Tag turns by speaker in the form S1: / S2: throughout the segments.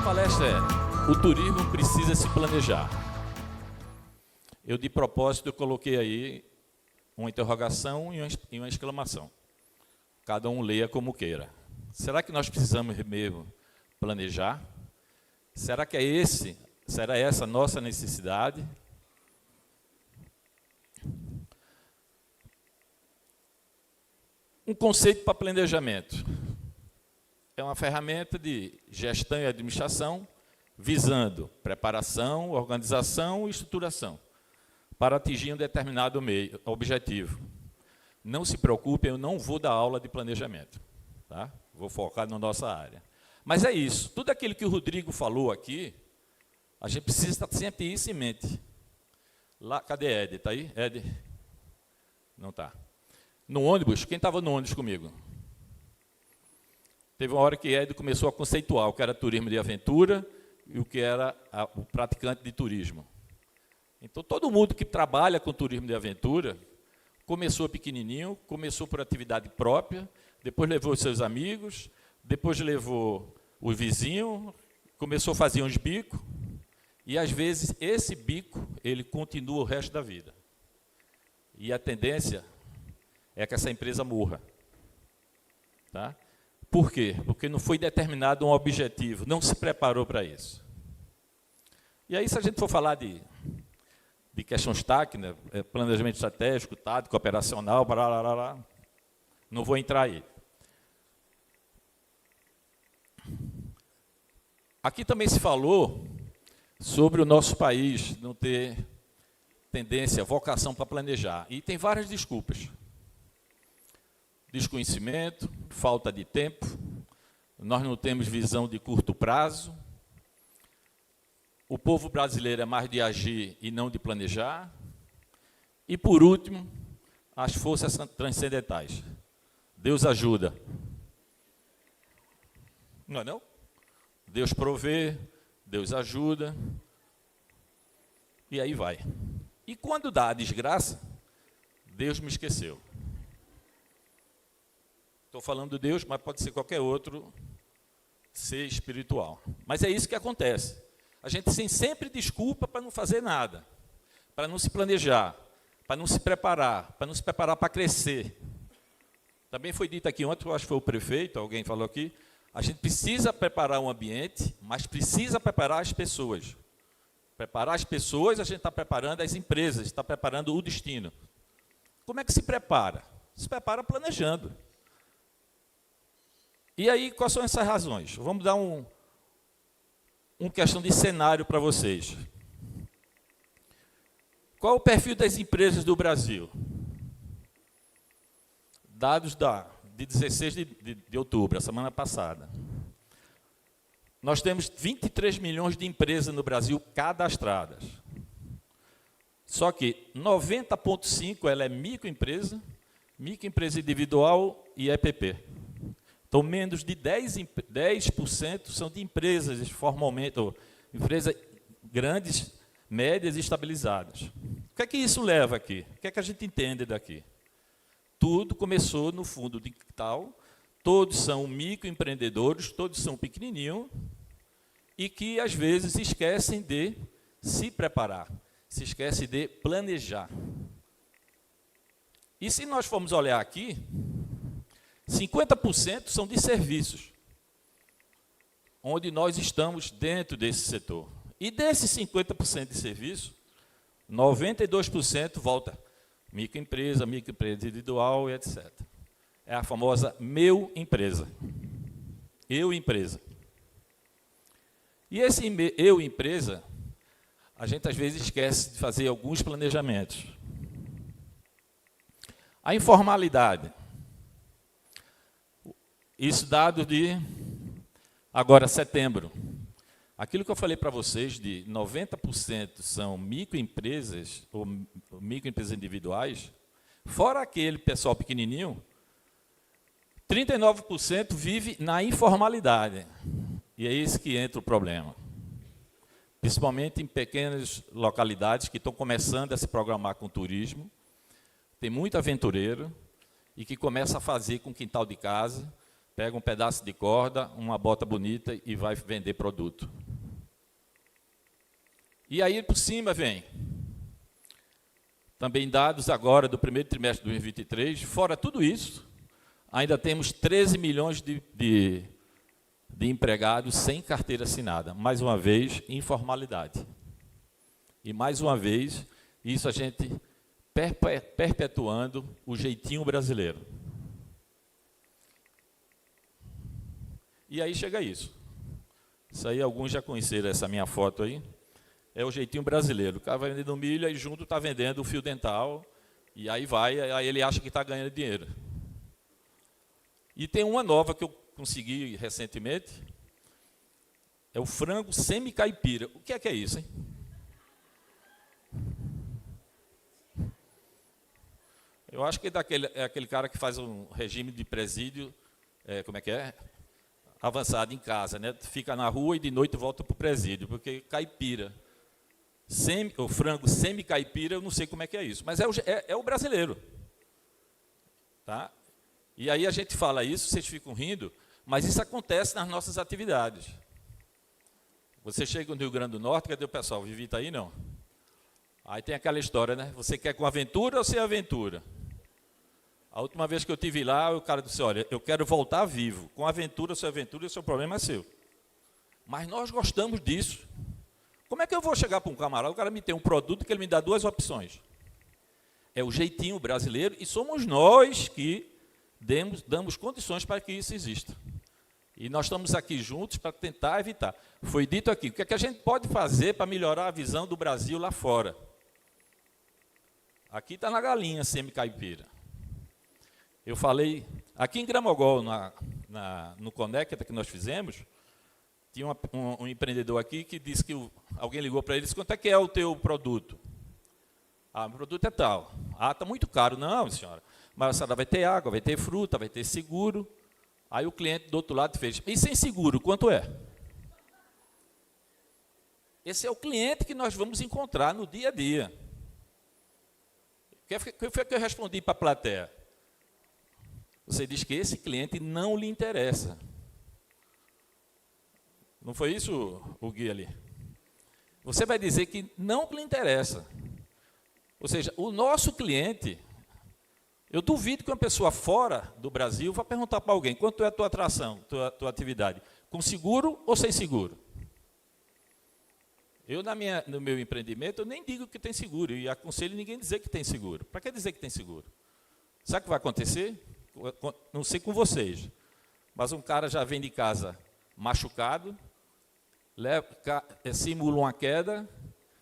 S1: palestra é: o turismo precisa se planejar. Eu, de propósito, eu coloquei aí uma interrogação e uma exclamação. Cada um leia como queira. Será que nós precisamos mesmo planejar? Será que será essa a nossa necessidade? Um conceito para planejamento. É uma ferramenta de gestão e administração visando preparação, organização e estruturação para atingir um determinado objetivo. Não se preocupem, eu não vou dar aula de planejamento, tá? Vou focar na nossa área. Mas é isso, tudo aquilo que o Rodrigo falou aqui, a gente precisa sempre ter isso em mente. Lá, cadê Ed? Está aí? Ed? Não está. No ônibus, quem estava no ônibus comigo? Teve uma hora que Ed começou a conceituar o que era turismo de aventura e o que era o praticante de turismo. Então, todo mundo que trabalha com turismo de aventura começou pequenininho, começou por atividade própria, depois levou os seus amigos, depois levou o vizinho, começou a fazer uns bicos, e, às vezes, esse bico ele continua o resto da vida. E a tendência é que essa empresa morra. Tá? Por quê? Porque não foi determinado um objetivo, não se preparou para isso. E aí, se a gente for falar de questões técnicas, planejamento estratégico, tático, operacional, blá, não vou entrar aí. Aqui também se falou sobre o nosso país não ter tendência, vocação para planejar. E tem várias desculpas. Desconhecimento, falta de tempo, nós não temos visão de curto prazo, o povo brasileiro é mais de agir e não de planejar, e, por último, as forças transcendentais. Deus ajuda. Não é não? Deus provê, Deus ajuda, e aí vai. E quando dá a desgraça, Deus me esqueceu. Estou falando de Deus, mas pode ser qualquer outro ser espiritual. Mas é isso que acontece. A gente tem sempre desculpa para não fazer nada, para não se planejar, para não se preparar para crescer. Também foi dito aqui ontem, eu acho que foi o prefeito, alguém falou aqui, a gente precisa preparar o ambiente, mas precisa preparar as pessoas. Preparar as pessoas, a gente está preparando as empresas, está preparando o destino. Como é que se prepara? Se prepara planejando. E aí, quais são essas razões? Vamos dar uma questão de cenário para vocês. Qual é o perfil das empresas do Brasil? Dados de 16 de outubro, a semana passada. Nós temos 23 milhões de empresas no Brasil cadastradas. Só que 90,5% ela é microempresa individual e EPP. Então, menos de 10% são de empresas formalmente, ou empresas grandes, médias e estabilizadas. O que é que isso leva aqui? O que é que a gente entende daqui? Tudo começou no fundo de capital, todos são microempreendedores, todos são pequenininhos, e que, às vezes, se esquecem de se preparar, se esquecem de planejar. E se nós formos olhar aqui, 50% são de serviços, onde nós estamos dentro desse setor. E desses 50% de serviço, 92% volta microempresa individual, etc. É a famosa meu empresa. Eu empresa. E esse eu empresa, a gente às vezes esquece de fazer alguns planejamentos. A informalidade. Isso dado de, agora, setembro. Aquilo que eu falei para vocês, de 90% são microempresas, ou microempresas individuais, fora aquele pessoal pequenininho, 39% vive na informalidade. E é isso que entra o problema. Principalmente em pequenas localidades que estão começando a se programar com turismo, tem muito aventureiro, e que começa a fazer com quintal de casa, pega um pedaço de corda, uma bota bonita e vai vender produto. E aí, por cima, vem também dados agora do primeiro trimestre de 2023, fora tudo isso, ainda temos 13 milhões de empregados sem carteira assinada. Mais uma vez, informalidade. E mais uma vez, isso a gente perpetuando o jeitinho brasileiro. E aí chega isso. Isso aí, alguns já conheceram essa minha foto aí. É o jeitinho brasileiro. O cara vai vendendo milho e junto está vendendo o fio dental. E aí aí ele acha que está ganhando dinheiro. E tem uma nova que eu consegui recentemente. É o frango semi-caipira. O que é isso, hein? Eu acho que é aquele cara que faz um regime de presídio, como é que é? Avançado em casa, né? Fica na rua e de noite volta para o presídio, porque caipira. O frango semi-caipira, eu não sei como é que é isso, mas é o brasileiro. Tá? E aí a gente fala isso, vocês ficam rindo, mas isso acontece nas nossas atividades. Você chega no Rio Grande do Norte, cadê o pessoal? Vivi está aí, não? Aí tem aquela história, né? Você quer com aventura ou sem aventura? A última vez que eu estive lá, o cara disse, olha, eu quero voltar vivo. Com aventura ou sem aventura, o seu problema é seu. Mas nós gostamos disso. Como é que eu vou chegar para um camarada, o cara me tem um produto que ele me dá duas opções? É o jeitinho brasileiro e somos nós que damos condições para que isso exista. E nós estamos aqui juntos para tentar evitar. Foi dito aqui, o que é que a gente pode fazer para melhorar a visão do Brasil lá fora? Aqui está na galinha semi-caipira. Eu falei, aqui em Gramogol, no Conecta que nós fizemos, tinha um empreendedor aqui que disse que alguém ligou para ele e disse, quanto é que é o teu produto? Ah, meu produto é tal. Ah, está muito caro. Não, senhora, mas a senhora vai ter água, vai ter fruta, vai ter seguro. Aí o cliente do outro lado fez, e sem seguro, quanto é? Esse é o cliente que nós vamos encontrar no dia a dia. O que foi que eu respondi para a plateia? Você diz que esse cliente não lhe interessa. Não foi isso, o Gui ali? Você vai dizer que não lhe interessa. Ou seja, o nosso cliente, eu duvido que uma pessoa fora do Brasil vá perguntar para alguém, quanto é a tua atração, tua atividade? Com seguro ou sem seguro? Eu, no meu empreendimento, eu nem digo que tem seguro, e aconselho ninguém a dizer que tem seguro. Para que dizer que tem seguro? Sabe o que vai acontecer? Não sei com vocês, mas um cara já vem de casa machucado, simula uma queda,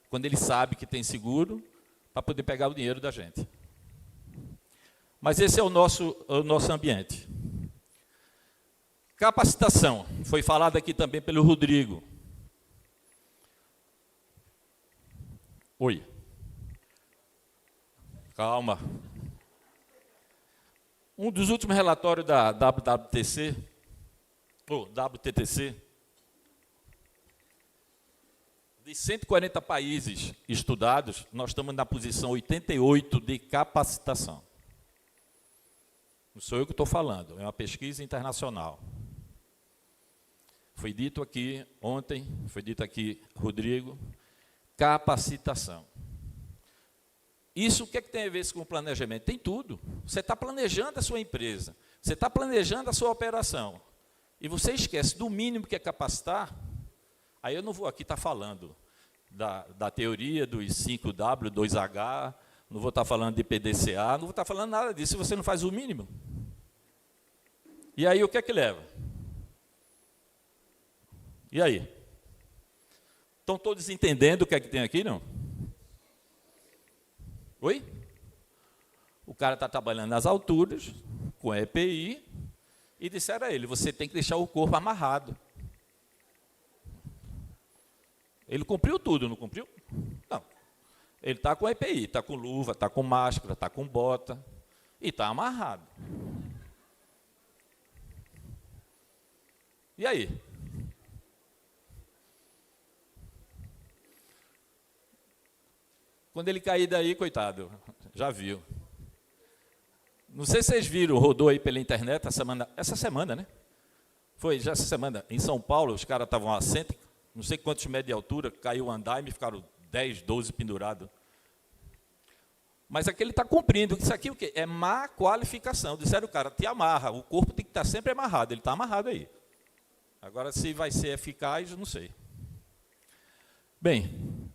S1: quando ele sabe que tem seguro, para poder pegar o dinheiro da gente. Mas esse é o nosso ambiente. Capacitação, foi falado aqui também pelo Rodrigo. Oi. Calma. Um dos últimos relatórios da WTTC, de 140 países estudados, nós estamos na posição 88 de capacitação. Não sou eu que estou falando, é uma pesquisa internacional. Foi dito aqui ontem, foi dito aqui, Rodrigo, capacitação. Isso o que é que tem a ver com o planejamento? Tem tudo. Você está planejando a sua empresa, você está planejando a sua operação, e você esquece do mínimo que é capacitar. Aí eu não vou aqui estar falando da teoria dos 5W, 2H, não vou estar falando de PDCA, não vou estar falando nada disso se você não faz o mínimo. E aí o que é que leva? E aí? Estão todos entendendo o que é que tem aqui, não? Oi? O cara está trabalhando nas alturas, com EPI, e disseram a ele, você tem que deixar o corpo amarrado. Ele cumpriu tudo, não cumpriu? Não. Ele está com EPI, está com luva, está com máscara, está com bota, e está amarrado. E aí? Quando ele cair daí, coitado, já viu. Não sei se vocês viram, rodou aí pela internet essa semana, né? Foi já essa semana, em São Paulo, os caras estavam a não sei quantos metros de altura, caiu o andaime e ficaram 10, 12 pendurados. Mas aqui ele está cumprindo. Isso aqui o quê? É má qualificação. Disseram, o cara, te amarra, o corpo tem que estar sempre amarrado. Ele está amarrado aí. Agora, se vai ser eficaz, não sei. Bem,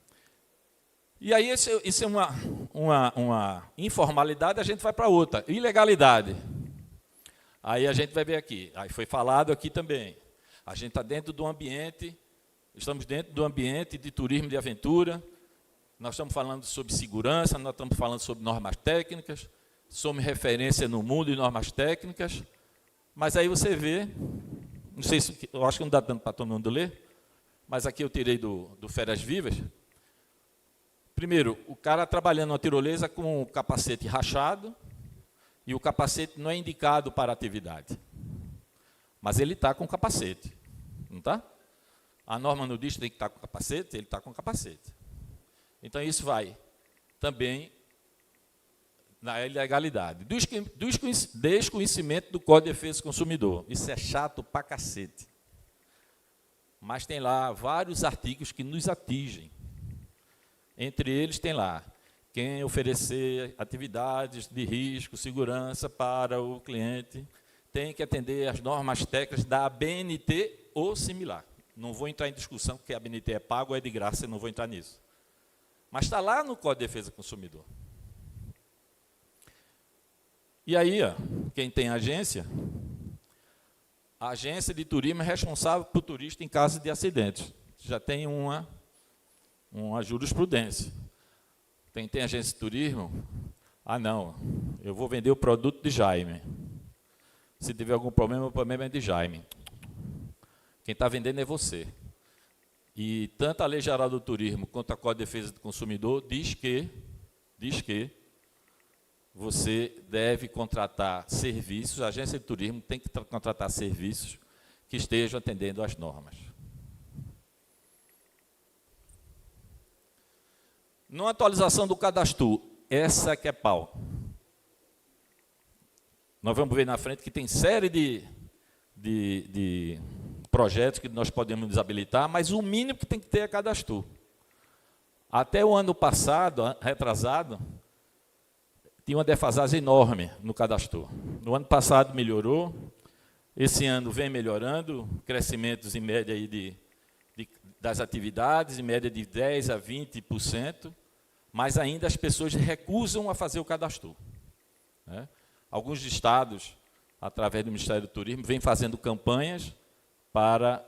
S1: e aí isso é uma informalidade, a gente vai para outra. Ilegalidade. Aí a gente vai ver aqui. Aí foi falado aqui também. A gente está dentro do ambiente, estamos dentro do ambiente de turismo de aventura. Nós estamos falando sobre segurança, nós estamos falando sobre normas técnicas, somos referência no mundo de normas técnicas, mas aí você vê, não sei se, eu acho que não dá tanto para todo mundo ler, mas aqui eu tirei do Férias Vivas. Primeiro, o cara trabalhando na tirolesa com o capacete rachado, e o capacete não é indicado para a atividade, mas ele está com capacete, não está? A norma nudista tem que estar com capacete, ele está com capacete. Então, isso vai também na ilegalidade. Desconhecimento do Código de Defesa do Consumidor. Isso é chato pra cacete. Mas tem lá vários artigos que nos atingem. Entre eles tem lá, quem oferecer atividades de risco, segurança para o cliente, tem que atender às normas técnicas da ABNT ou similar. Não vou entrar em discussão, porque a ABNT é pago ou é de graça, eu não vou entrar nisso. Mas está lá no Código de Defesa do Consumidor. E aí, ó, quem tem agência, a agência de turismo é responsável por turista em caso de acidentes. Já tem uma jurisprudência. Quem tem agência de turismo, não, eu vou vender o produto de Jaime. Se tiver algum problema, o problema é de Jaime. Quem está vendendo é você. E tanto a Lei Geral do Turismo quanto a Código de Defesa do Consumidor diz que você deve contratar serviços, a agência de turismo tem que contratar serviços que estejam atendendo às normas. Numa atualização do cadastro, essa que é pau. Nós vamos ver na frente que tem série de projetos que nós podemos desabilitar, mas o mínimo que tem que ter é cadastro. Até o ano passado, retrasado, tinha uma defasagem enorme no cadastro. No ano passado melhorou, esse ano vem melhorando, crescimentos em média aí das atividades, em média de 10% a 20%, mas ainda as pessoas recusam a fazer o cadastro. Né? Alguns estados, através do Ministério do Turismo, vêm fazendo campanhas para...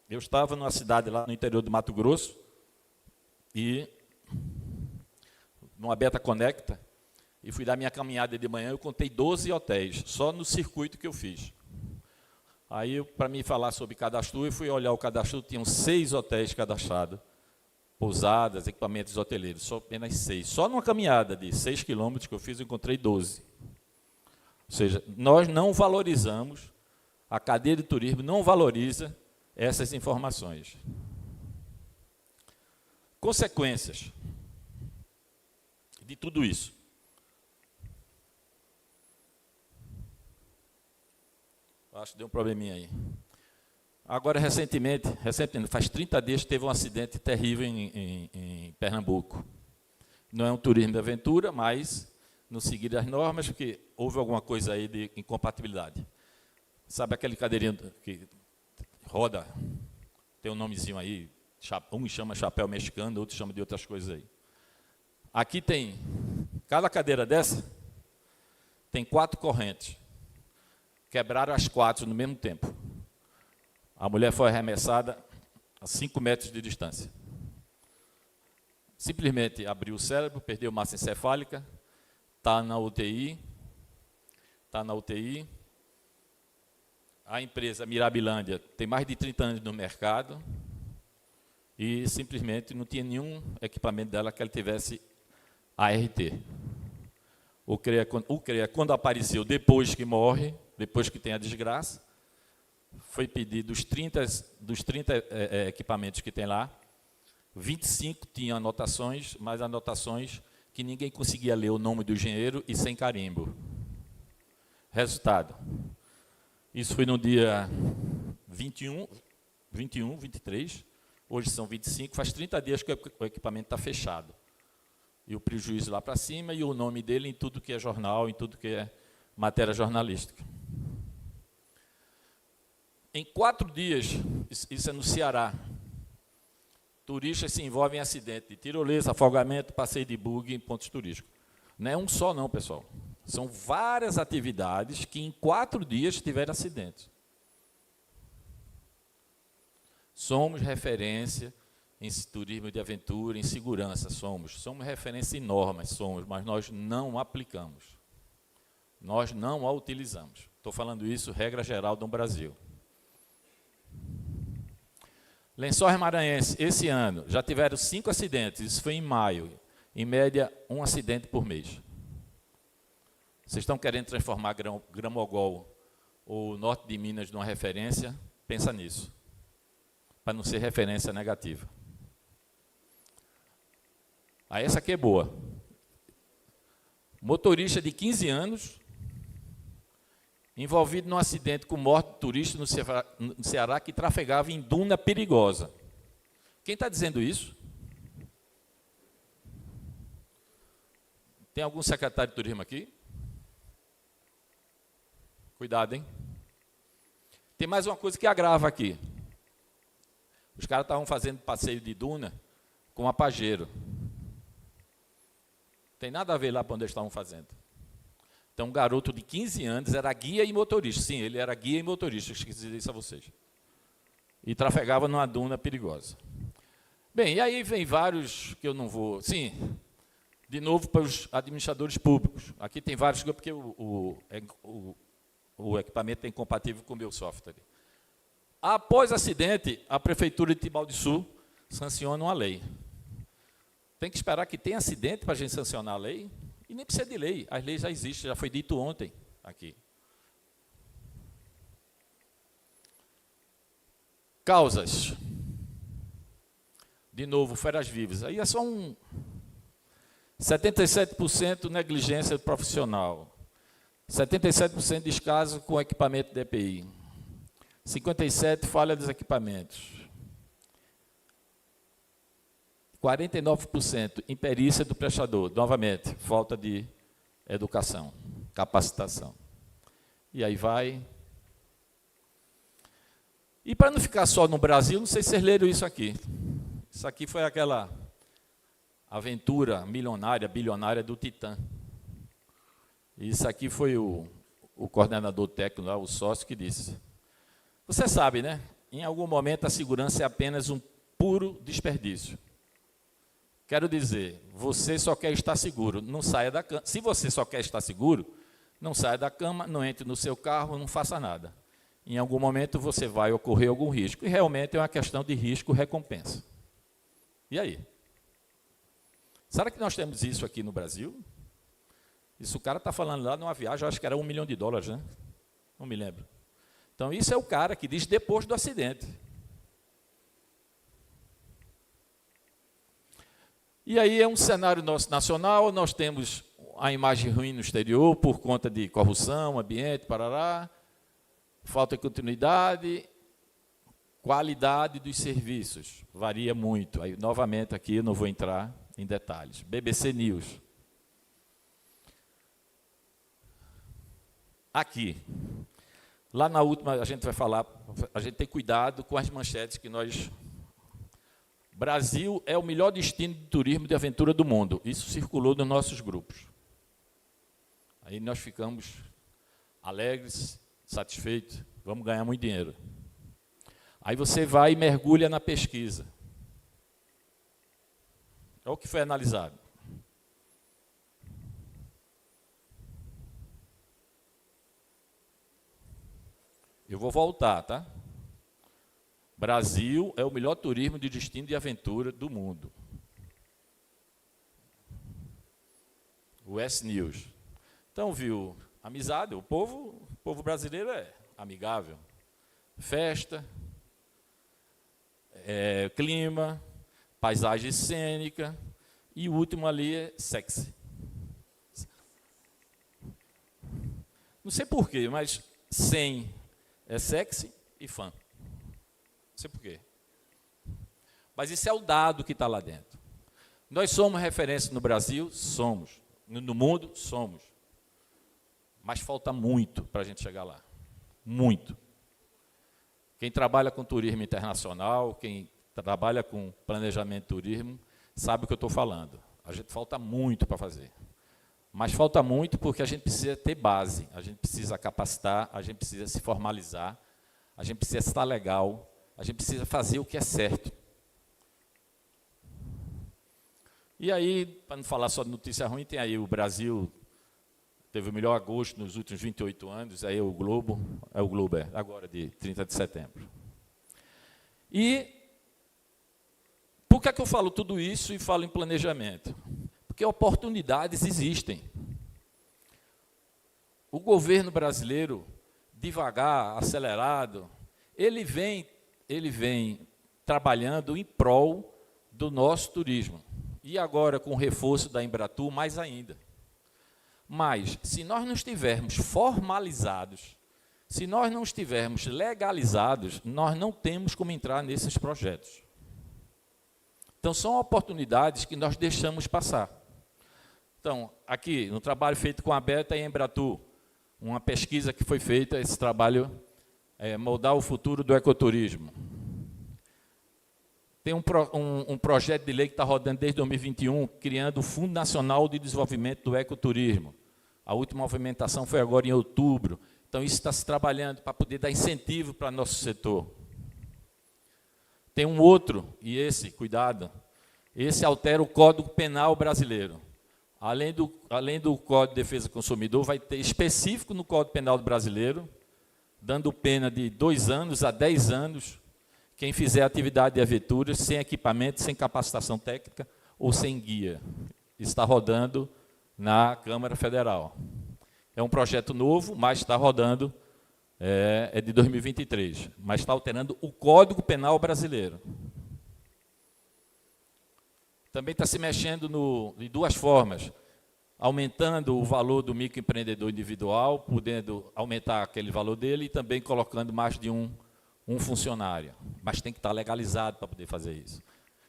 S1: Eu estava numa cidade lá no interior do Mato Grosso, e numa Beta Conecta, e fui dar minha caminhada de manhã, eu contei 12 hotéis, só no circuito que eu fiz. Aí, para me falar sobre cadastro, eu fui olhar o cadastro, tinham 6 hotéis cadastrados, pousadas, equipamentos hoteleiros, só apenas 6. Só numa caminhada de 6 quilômetros que eu fiz, eu encontrei 12. Ou seja, nós não valorizamos, a cadeia de turismo não valoriza essas informações. Consequências de tudo isso. Acho que deu um probleminha aí. Agora, recentemente, faz 30 dias, teve um acidente terrível em Pernambuco. Não é um turismo de aventura, mas não seguir as normas, porque houve alguma coisa aí de incompatibilidade. Sabe aquele cadeirinho que roda, tem um nomezinho aí, um chama chapéu mexicano, outro chama de outras coisas aí. Aqui tem, cada cadeira dessa, tem 4 correntes. Quebraram as 4 no mesmo tempo. A mulher foi arremessada a 5 metros de distância. Simplesmente abriu o cérebro, perdeu massa encefálica, está na UTI, A empresa Mirabilândia tem mais de 30 anos no mercado e simplesmente não tinha nenhum equipamento dela que ela tivesse ART. O CREA, quando apareceu depois que morre, depois que tem a desgraça, foi pedir dos 30 equipamentos que tem lá, 25 tinham anotações, mas anotações que ninguém conseguia ler o nome do engenheiro e sem carimbo. Resultado, isso foi no dia 21, 23, hoje são 25, faz 30 dias que o equipamento está fechado. E o prejuízo lá para cima e o nome dele em tudo que é jornal, em tudo que é matéria jornalística. Em 4 dias, isso é no Ceará, turistas se envolvem em acidente de tirolesa, afogamento, passeio de buggy em pontos turísticos. Não é um só não, pessoal. São várias atividades que em 4 dias tiveram acidentes. Somos referência em turismo de aventura, em segurança, somos referência em normas, mas nós não aplicamos. Nós não a utilizamos. Estou falando isso, regra geral do Brasil. Lençóis Maranhenses, esse ano, já tiveram 5 acidentes, isso foi em maio, em média, 1 acidente por mês. Vocês estão querendo transformar Gramogol ou norte de Minas numa referência? Pensa nisso, para não ser referência negativa. Aí essa aqui é boa. Motorista de 15 anos, envolvido num acidente com morte de turista no Ceará, que trafegava em duna perigosa. Quem está dizendo isso? Tem algum secretário de turismo aqui? Cuidado, hein? Tem mais uma coisa que agrava aqui. Os caras estavam fazendo passeio de duna com a Pajero. Tem nada a ver lá para onde eles estavam fazendo. Então, um garoto de 15 anos era guia e motorista. Sim, ele era guia e motorista, esqueci de dizer isso a vocês. E trafegava numa duna perigosa. Bem, e aí vem vários que eu não vou... Sim, de novo para os administradores públicos. Aqui tem vários, porque o equipamento é incompatível com o meu software. Após acidente, a Prefeitura de Tibau de Sul sanciona uma lei. Tem que esperar que tenha acidente para a gente sancionar a lei? E nem precisa de lei, as leis já existem, já foi dito ontem aqui. Causas. De novo, feras vivas. Aí é só 77% negligência profissional. 77% descaso com equipamento de EPI. 57% falha dos equipamentos. 49% imperícia do prestador. Novamente, falta de educação, capacitação. E aí vai. E para não ficar só no Brasil, não sei se vocês leram isso aqui. Isso aqui foi aquela aventura milionária, bilionária do Titã. Isso aqui foi o coordenador técnico lá, o sócio, que disse. Você sabe, né? Em algum momento a segurança é apenas um puro desperdício. Quero dizer, você só quer estar seguro, não saia da cama. Se você só quer estar seguro, não saia da cama, não entre no seu carro, não faça nada. Em algum momento você vai ocorrer algum risco. E realmente é uma questão de risco-recompensa. E aí? Será que nós temos isso aqui no Brasil? Isso o cara está falando lá numa viagem, eu acho que era $1 milhão, né? Não me lembro. Então, isso é o cara que diz depois do acidente. E aí é um cenário nosso nacional, nós temos a imagem ruim no exterior por conta de corrupção, ambiente, parará, falta de continuidade, qualidade dos serviços, varia muito. Aí, novamente, aqui eu não vou entrar em detalhes. BBC News. Aqui. Lá na última, a gente vai falar, a gente tem cuidado com as manchetes que nós... Brasil é o melhor destino de turismo de aventura do mundo. Isso circulou nos nossos grupos. Aí nós ficamos alegres, satisfeitos, vamos ganhar muito dinheiro. Aí você vai e mergulha na pesquisa. É o que foi analisado. Eu vou voltar, tá? Brasil é o melhor turismo de destino de aventura do mundo. O S-News. Então, viu, amizade, o povo brasileiro é amigável. Festa, clima, paisagem cênica, e o último ali é sexy. Não sei porquê, mas 100 é sexy e fã. Não sei por quê. Mas isso é o dado que está lá dentro. Nós somos referência no Brasil? Somos. No mundo? Somos. Mas falta muito para a gente chegar lá. Muito. Quem trabalha com turismo internacional, quem trabalha com planejamento de turismo, sabe o que eu estou falando. A gente falta muito para fazer. Mas falta muito porque a gente precisa ter base, a gente precisa capacitar, a gente precisa se formalizar, a gente precisa estar legal, a gente precisa fazer o que é certo. E aí, para não falar só de notícia ruim, tem aí o Brasil teve o melhor agosto nos últimos 28 anos, aí o Globo, agora de 30 de setembro. E por que é que eu falo tudo isso e falo em planejamento? Porque oportunidades existem. O governo brasileiro, devagar, acelerado, ele vem trabalhando em prol do nosso turismo. E agora, com o reforço da Embratur, mais ainda. Mas, se nós não estivermos formalizados, se nós não estivermos legalizados, nós não temos como entrar nesses projetos. Então, são oportunidades que nós deixamos passar. Então, aqui, no trabalho feito com a Beta e a Embratur, uma pesquisa que foi feita, esse trabalho é moldar o futuro do ecoturismo. Tem um projeto de lei que está rodando desde 2021, criando o Fundo Nacional de Desenvolvimento do Ecoturismo. A última movimentação foi agora em outubro. Então, isso está se trabalhando para poder dar incentivo para nosso setor. Tem um outro, e esse, cuidado, esse altera o Código Penal brasileiro. Além do Código de Defesa do Consumidor, vai ter específico no Código Penal brasileiro, dando pena de 2 anos a 10 anos, quem fizer atividade de aventura sem equipamento, sem capacitação técnica ou sem guia. Está rodando na Câmara Federal. É um projeto novo, mas está rodando, é de 2023, mas está alterando o Código Penal brasileiro. Também está se mexendo de 2 formas, aumentando o valor do microempreendedor individual, podendo aumentar aquele valor dele e também colocando mais de um funcionário. Mas tem que estar legalizado para poder fazer isso.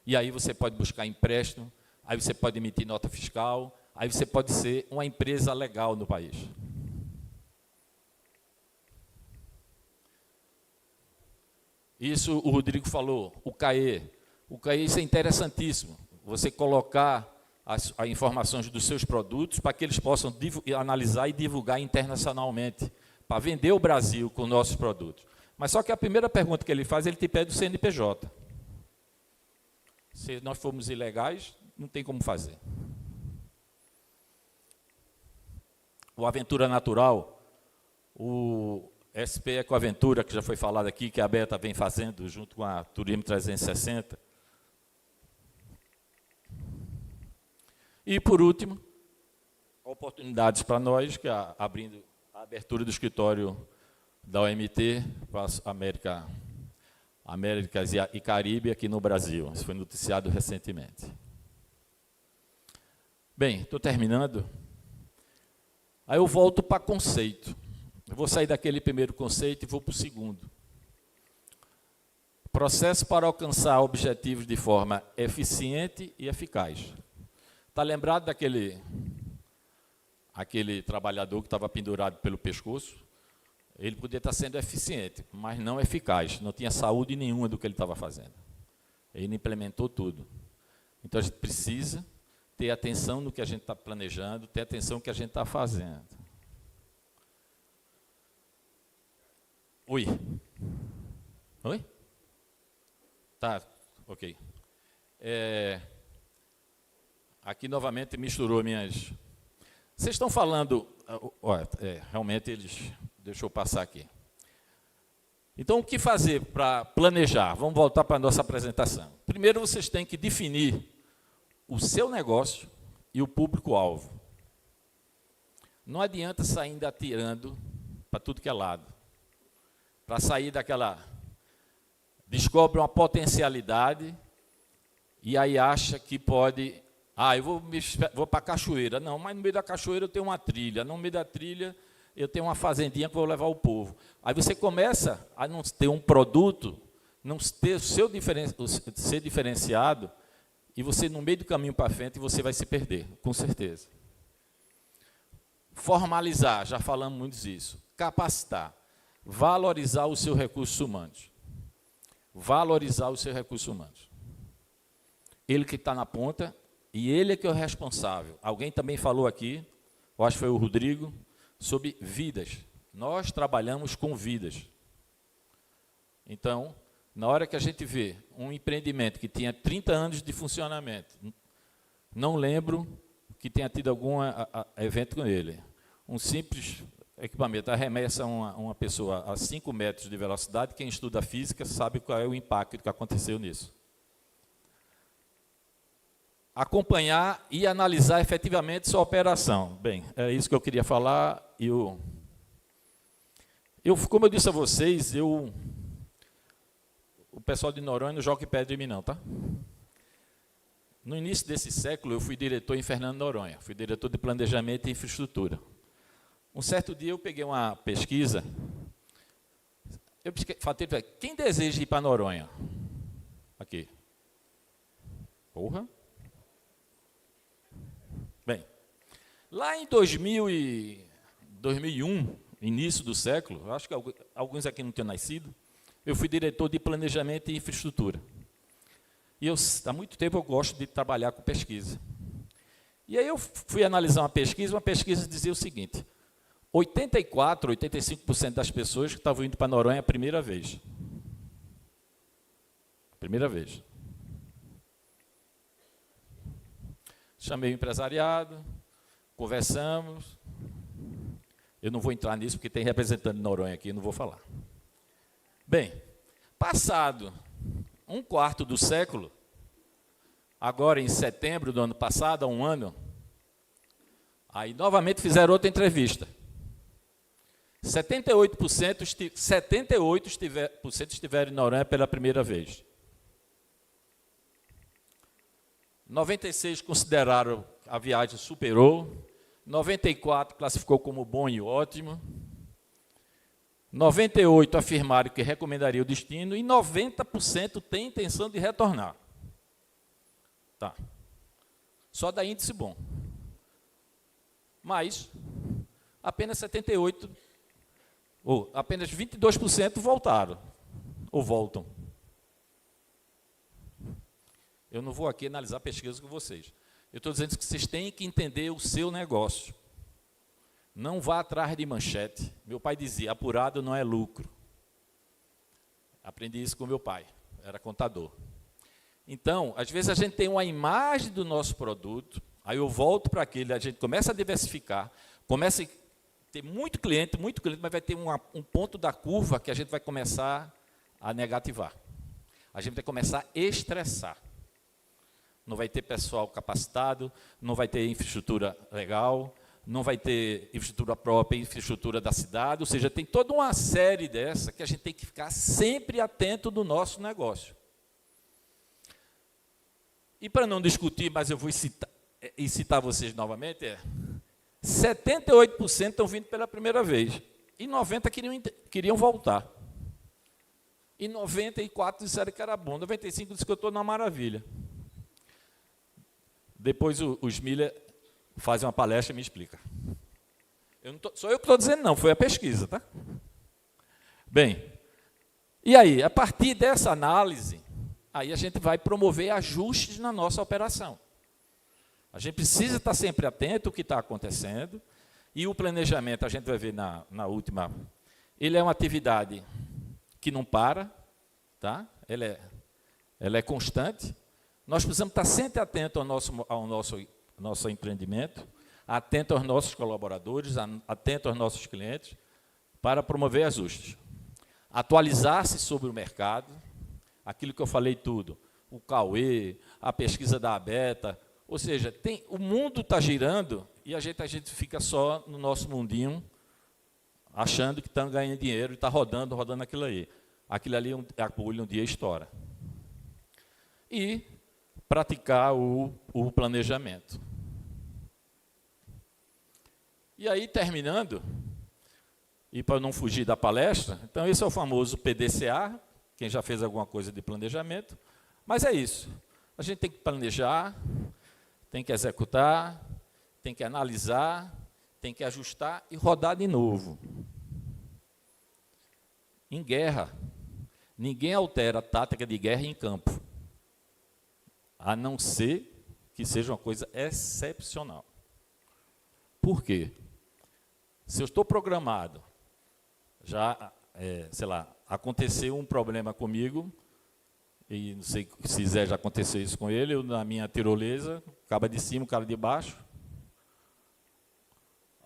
S1: E aí você pode buscar empréstimo, aí você pode emitir nota fiscal, aí você pode ser uma empresa legal no país. Isso o Rodrigo falou, o CAE. O CAE, isso é interessantíssimo. Você colocar as informações dos seus produtos para que eles possam analisar e divulgar internacionalmente, para vender o Brasil com nossos produtos. Mas só que a primeira pergunta que ele faz, ele te pede o CNPJ. Se nós formos ilegais, não tem como fazer. O Aventura Natural, o SP Ecoaventura, que já foi falado aqui, que a Beta vem fazendo junto com a Turismo 360. E, por último, oportunidades para nós, que é abrindo a abertura do escritório da OMT para a Américas e Caribe aqui no Brasil. Isso foi noticiado recentemente. Bem, estou terminando. Aí eu volto para conceito. Eu vou sair daquele primeiro conceito e vou para o segundo. Processo para alcançar objetivos de forma eficiente e eficaz. Está lembrado daquele trabalhador que estava pendurado pelo pescoço? Ele podia estar sendo eficiente, mas não eficaz. Não tinha saúde nenhuma do que ele estava fazendo. Ele implementou tudo. Então, a gente precisa ter atenção no que a gente está planejando, ter atenção no que a gente está fazendo. Oi? Oi? Tá, ok. Aqui, novamente, misturou minhas... Vocês estão falando... realmente, eles... Deixa eu passar aqui. Então, o que fazer para planejar? Vamos voltar para a nossa apresentação. Primeiro, vocês têm que definir o seu negócio e o público-alvo. Não adianta sair atirando para tudo que é lado. Para sair daquela... Descobre uma potencialidade e aí acha que pode... eu vou para a cachoeira. Não, mas no meio da cachoeira eu tenho uma trilha. No meio da trilha eu tenho uma fazendinha que eu vou levar o povo. Aí você começa a não ter um produto não ter ser diferenciado, e você, no meio do caminho para frente, você vai se perder, com certeza. Formalizar, já falamos muito disso. Capacitar, valorizar os seus recursos humanos. Valorizar os seus recursos humanos. Ele que está na ponta, e ele é que é o responsável. Alguém também falou aqui, eu acho que foi o Rodrigo, sobre vidas. Nós trabalhamos com vidas. Então, na hora que a gente vê um empreendimento que tinha 30 anos de funcionamento, não lembro que tenha tido algum evento com ele. Um simples equipamento arremessa uma pessoa a 5 metros de velocidade, quem estuda física sabe qual é o impacto que aconteceu nisso. Acompanhar e analisar efetivamente sua operação. Bem, é isso que eu queria falar. Como eu disse a vocês, o pessoal de Noronha não joga em pé de mim não, tá? No início desse século, eu fui diretor em Fernando Noronha, fui diretor de planejamento e infraestrutura. Um certo dia eu peguei uma pesquisa, eu falei, quem deseja ir para Noronha? Aqui. Porra. Bem, lá em 2001, início do século, acho que alguns aqui não tinham nascido, eu fui diretor de planejamento e infraestrutura. E há muito tempo eu gosto de trabalhar com pesquisa. E aí eu fui analisar uma pesquisa dizia o seguinte, 84%, 85% das pessoas que estavam indo para Noronha a primeira vez. Primeira vez. Chamei o empresariado, conversamos. Eu não vou entrar nisso, porque tem representante de Noronha aqui, não vou falar. Bem, passado 1/4 do século, agora em setembro do ano passado, há um ano, aí novamente fizeram outra entrevista. 78% estiveram em Noronha pela primeira vez. 96% consideraram a viagem superou. 94% classificou como bom e ótimo. 98% afirmaram que recomendaria o destino. E 90% têm intenção de retornar. Tá. Só dá índice bom. Mas, apenas 78%, ou apenas 22% voltaram, ou voltam. Eu não vou aqui analisar pesquisas com vocês. Eu estou dizendo que vocês têm que entender o seu negócio. Não vá atrás de manchete. Meu pai dizia, apurado não é lucro. Aprendi isso com meu pai, era contador. Então, às vezes a gente tem uma imagem do nosso produto, aí eu volto para aquele, a gente começa a diversificar, começa a ter muito cliente, mas vai ter um ponto da curva que a gente vai começar a negativar. A gente vai começar a estressar. Não vai ter pessoal capacitado, não vai ter infraestrutura legal, não vai ter infraestrutura própria, infraestrutura da cidade, ou seja, tem toda uma série dessa que a gente tem que ficar sempre atento do nosso negócio. E para não discutir, mas eu vou citar vocês novamente, 78% estão vindo pela primeira vez, e 90% queriam voltar. E 94% disseram que era bom, 95% disseram que eu estou na maravilha. Depois os Miller fazem uma palestra e me explica. Sou eu que estou dizendo não, foi a pesquisa, tá? Bem, e aí, a partir dessa análise, aí a gente vai promover ajustes na nossa operação. A gente precisa estar sempre atento ao que está acontecendo, e o planejamento, a gente vai ver na última, ele é uma atividade que não para, tá? Ela é constante. Nós precisamos estar sempre atentos ao nosso empreendimento, atento aos nossos colaboradores, atento aos nossos clientes, para promover ajustes. Atualizar-se sobre o mercado, aquilo que eu falei tudo, o Cauê, a pesquisa da Abeta, ou seja, o mundo está girando e a gente fica só no nosso mundinho, achando que estamos ganhando dinheiro e está rodando aquilo aí. Aquilo ali, a agulha um dia estoura. E praticar o planejamento. E aí, terminando, e para não fugir da palestra, então esse é o famoso PDCA, quem já fez alguma coisa de planejamento, mas é isso. A gente tem que planejar, tem que executar, tem que analisar, tem que ajustar e rodar de novo. Em guerra, ninguém altera a tática de guerra em campo, a não ser que seja uma coisa excepcional. Por quê? Se eu estou programado, já, sei lá, aconteceu um problema comigo, e não sei se Zé já aconteceu isso com ele, eu na minha tirolesa, o cara de cima, o cara de baixo,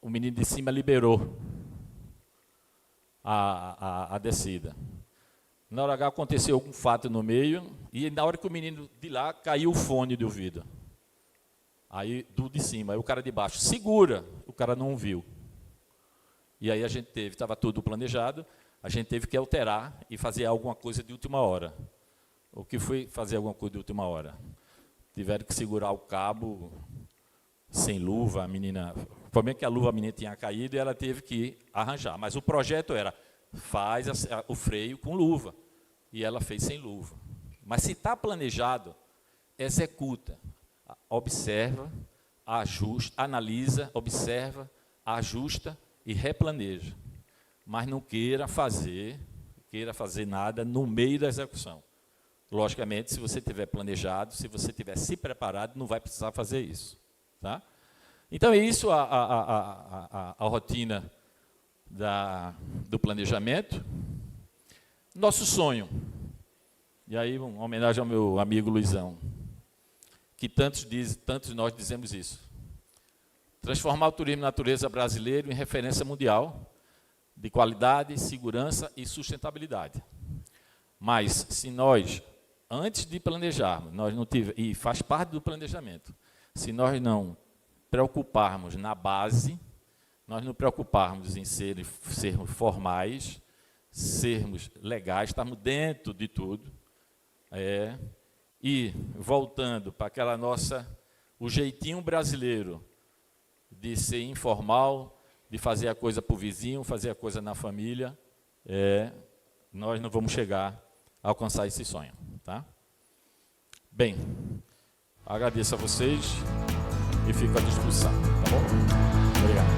S1: o menino de cima liberou a descida. Na hora H aconteceu algum fato no meio, e na hora que o menino de lá caiu o fone de ouvido. Aí, do de cima, aí o cara de baixo segura, o cara não viu. E aí a gente teve, estava tudo planejado, a gente teve que alterar e fazer alguma coisa de última hora. O que foi fazer alguma coisa de última hora? Tiveram que segurar o cabo sem luva, a menina... O problema é que a luva a menina tinha caído e ela teve que arranjar. Mas o projeto era, faz o freio com luva. E ela fez sem luva. Mas se está planejado, executa. Observa, ajusta, analisa, observa, ajusta e replaneja. Mas não queira fazer nada no meio da execução. Logicamente, se você tiver planejado, se você tiver se preparado, não vai precisar fazer isso. Tá? Então, é isso a rotina do planejamento. Nosso sonho, e aí uma homenagem ao meu amigo Luizão, que tantos nós dizemos isso. Transformar o turismo natureza brasileiro em referência mundial de qualidade, segurança e sustentabilidade. Mas, se nós, antes de planejarmos, e faz parte do planejamento, se nós não preocuparmos na base, nós não preocuparmos em sermos formais, sermos legais, estarmos dentro de tudo, e voltando para aquela o jeitinho brasileiro de ser informal, de fazer a coisa para o vizinho, fazer a coisa na família, nós não vamos chegar a alcançar esse sonho. Tá? Bem, agradeço a vocês e fico à disposição. Tá bom? Obrigado.